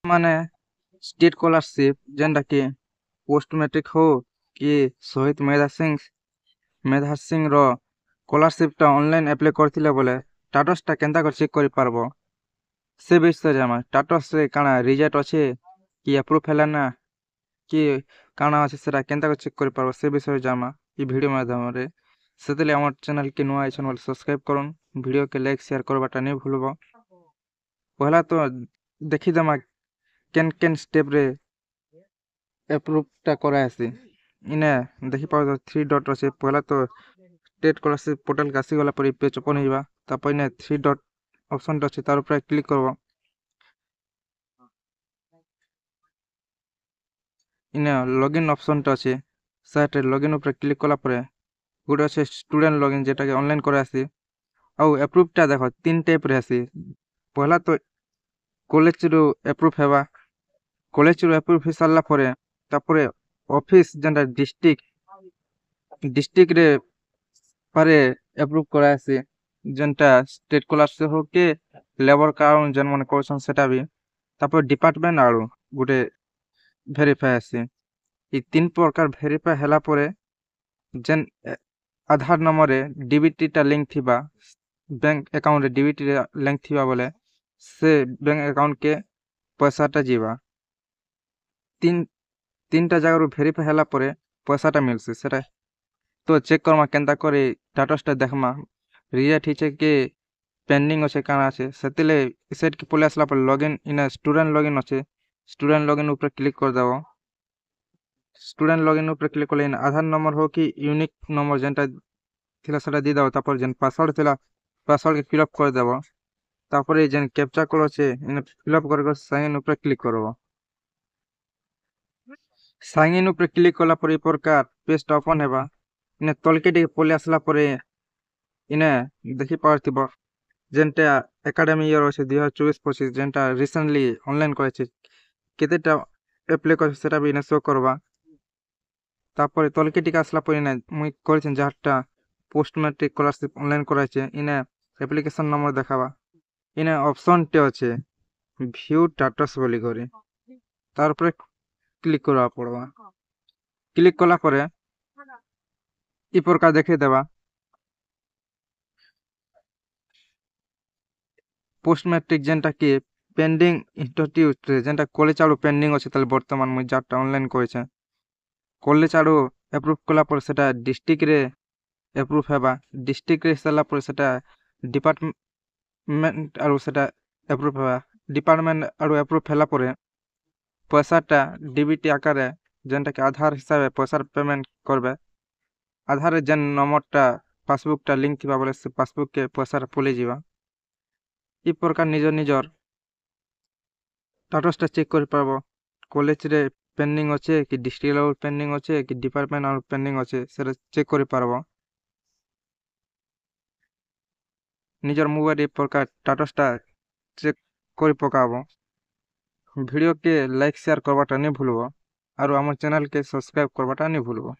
ମାନେ state scholarship ଯେନ୍ଟାକି post matric ହଉ କି ଶହୀଦ ମେଧା ସିଂର ସ୍କଲାରସିପ୍ଟା ଅନଲାଇନ୍ ଆପ୍ଲାଏ କରିଥିଲେ ବୋଲେ ଷ୍ଟାଟସ୍ଟା କେନ୍ତା କରି ଚେକ୍ କରିପାରବ ସେ ବିଷୟରେ ଆମେ ଷ୍ଟାଟସ୍ରେ କାଣା ରିଜେକ୍ଟ ଅଛେ କି ଆପ୍ରୁଭ୍ ହେଲା ନା କି କାଣା ଅଛି ସେଟା କେନ୍ତା କରି ଚେକ୍ କରିପାରବ ସେ ବିଷୟରେ ଜାମା ଇ ଭିଡ଼ିଓ ମାଧ୍ୟମରେ ସେଥିଲାଗି ଆମର ଚ୍ୟାନେଲ୍କେ ନୂଆ ଆଇଛନ୍ ବୋଲେ ସବସ୍କ୍ରାଇବ୍ କରୁନ୍ ଭିଡ଼ିଓକେ ଲାଇକ୍ ସେୟାର କରବାଟା ନେଇ ଭୁଲବ ପହଲା ତ ଦେଖିଦେମା କେନ୍ ଷ୍ଟେପ୍ରେ ଆପ୍ରୁଭ୍ଟା କରାହେସି ଇନେ ଦେଖିପାରୁଛ 3 ଡଟ୍ ଅଛେ ପହଲା ତ ଷ୍ଟେଟ୍ ସ୍କଲାରସିପ୍ ପୋର୍ଟାଲ୍କେ ଆସିଗଲା ପରେ ପେଜ୍ ଓପନ୍ ହେଇଯିବା ତାପରେ ଇନେ 3 ଡଟ୍ ଅପସନ୍ଟା ଅଛି ତାର ଉପରେ କ୍ଲିକ୍ କରବ ଇନେ ଲଗ୍ଇନ୍ ଅପସନ୍ଟା ଅଛି ସାଇଟ୍ରେ ଲଗ୍ଇନ୍ ଉପରେ କ୍ଲିକ୍ କଲା ପରେ ଗୋଟେ ଅଛି ଷ୍ଟୁଡେଣ୍ଟ ଲଗ୍ଇନ୍ ଯେଟାକି ଅନଲାଇନ୍ କରାହେସି ଆଉ ଆପ୍ରୁଭ୍ଟା ଦେଖ 3 ଟାଇପ୍ରେ ଆସି ପହଲା ତ କଲେଜରୁ ଆପ୍ରୁଭ୍ ହେବା କଲେଜରୁ ଆପ୍ରୁଭ୍ ହେଇ ସାରିଲା ପରେ ତାପରେ ଅଫିସ୍ ଯେନ୍ଟା ଡିଷ୍ଟ୍ରିକ୍ଟରେ ପାରେ ଆପ୍ରୁଭ୍ କରାହେସି ଯେନ୍ଟା ଷ୍ଟେଟ୍ ସ୍କଲାରସିପ୍ ହଉ କି ଲେବର୍ କାର୍ଡ଼ ଯେନ୍ମାନେ କରୁଛନ୍ ସେଟା ବି ତାପରେ ଡିପାର୍ଟମେଣ୍ଟ ଆଡ଼ୁ ଗୋଟେ ଭେରିଫାଏ ଆସି ଇ 3 ପ୍ରକାର ଭେରିଫାଏ ହେଲା ପରେ ଯେନ୍ ଆଧାର ନମ୍ବରରେ ଡିବିଟିଟା ଲିଙ୍କ୍ ଥିବା ବ୍ୟାଙ୍କ ଆକାଉଣ୍ଟରେ ଡିବିଟିରେ ଲିଙ୍କ୍ ଥିବା ବୋଲେ ସେ ବ୍ୟାଙ୍କ ଆକାଉଣ୍ଟକେ ପଇସାଟା ଯିବା ତିନିଟା ଜାଗାରୁ ଭେରିଫାଏ ହେଲା ପରେ ପଇସାଟା ମିଲ୍ସି ସେଟା ତ ଚେକ୍ କର୍ମା କେନ୍ତା କରି ଷ୍ଟାଟସ୍ଟା ଦେଖ୍ମା ରିଜେକ୍ଟ ହେଇଛେ କି ପେଣ୍ଡିଂ ଅଛେ କାଣା ଅଛେ ସେଥିଲାଗି ସେଟ୍କେ ପଲେଇ ଆସିଲା ପରେ ଲଗ୍ଇନ୍ ଇନେ ଷ୍ଟୁଡେଣ୍ଟ ଲଗ୍ଇନ୍ ଅଛେ ଷ୍ଟୁଡେଣ୍ଟ ଲଗ୍ଇନ୍ ଉପରେ କ୍ଲିକ୍ କରିଦେବ ଷ୍ଟୁଡେଣ୍ଟ ଲଗ୍ଇନ୍ ଉପରେ କ୍ଲିକ୍ କଲେ ଆଧାର ନମ୍ବର ହଉ କି ୟୁନିକ୍ ନମ୍ବର ଯେନ୍ଟା ଥିଲା ସେଟା ଦେଇଦେବ ତାପରେ ଯେନ୍ ପାସୱାର୍ଡ଼ ଥିଲା ପାସୱାର୍ଡ଼କେ ଫିଲ୍ଅପ୍ କରିଦେବ ତାପରେ ଯେନ୍ କ୍ୟାପଚା କୋଡ୍ ଅଛେ ଇନେ ଫିଲ୍ଅପ୍ କରିକି ସାଇନ୍ ଇନ୍ ଉପରେ କ୍ଲିକ୍ କରବ ସାଇନ୍ ଇନ୍ ଉପରେ କ୍ଲିକ୍ କଲା ପରେ ଏ ପ୍ରକାର ପେଜଟା ଓପନ୍ ହେବା ଇନେ ତଲ୍କେ ଟିକେ ପଲେଇ ଆସିଲା ପରେ ଇନେ ଦେଖିପାରୁଥିବ ଯେନ୍ଟା ଏକାଡେମୀ ଇୟର୍ ଅଛେ 2024-25 ଯେନ୍ଟା ରିସେଣ୍ଟଲି ଅନଲାଇନ୍ କରିଛେ କେତେଟା ଆପ୍ଲାଏ କରିଛେ ସେଟା ବି ଇନେ ଶୋ କରବା ତାପରେ ତଲ୍କେ ଟିକେ ଆସିଲା ପରେ ଇନେ ମୁଇଁ କରିଛେଁ ଯାହାଟା পোস্ট ম্যাট্রিক স্কলারশিপ অনলাইন করাইছে ইনে অ্যাপ্লিকেশন নম্বর দেখাবা ইনে অপশনটি আছে ভিউ স্ট্যাটাস বলি করে তার উপরে ক্লিক করা পড়বা ক্লিক কলা পরে ই প্রকার দেখাই দেবা পোস্ট ম্যাট্রিক যেনটা কি পেন্ডিং ইনস্টিটিউট যেনটা কলেজ আড়ু পেন্ডিং আছে তাহলে বর্তমান মুই যারটা অনলাইন করেছে কলেজ আড়ু অ্যাপ্রুভ কলা পরে সেটা ডিস্ট্রিক্টরে অ্যাপ্রুভ হেবা ডিস্ট্রিক্টরে সারলা পরে সেটা ডিপার্টমেন্ট আড়ু সেটা অ্যাপ্রুভ হেবা ডিপার্টমেন্ট আড়ু অ্যাপ্রুভ ହେଲା ପରେ পয়সাটা ডিবিটি আকারে যেনটা কি আধার হিসাবে পয়সার পেমেন্ট করবে আধারে যেন নম্বরটা পাসবুকটা লিঙ্ক থিবা বলে সে পাসবুককে পয়সাটা পলে ଯିବା এই প্রকার নিজর স্ট্যাটাসটা চেক করে পারবো কলেজরে পেন্ডিং আছে কি ডিস্ট্রিক্ট লেভেল পেন্ডিং আছে কি ডিপার্টমেন্ট আর পেন্ডিং আছে সেটা চেক করে পারবো ନିଜର ମୋବାଇଲ এই প্রকার স্ট্যাটাসটা চেক করে পকাবো ভিডিওকে লাইক শেয়ার করবাটা নি ভুলবো আর আমার চ্যানেলকে সবস্ক্রাইব করবাটা নি ভুলবো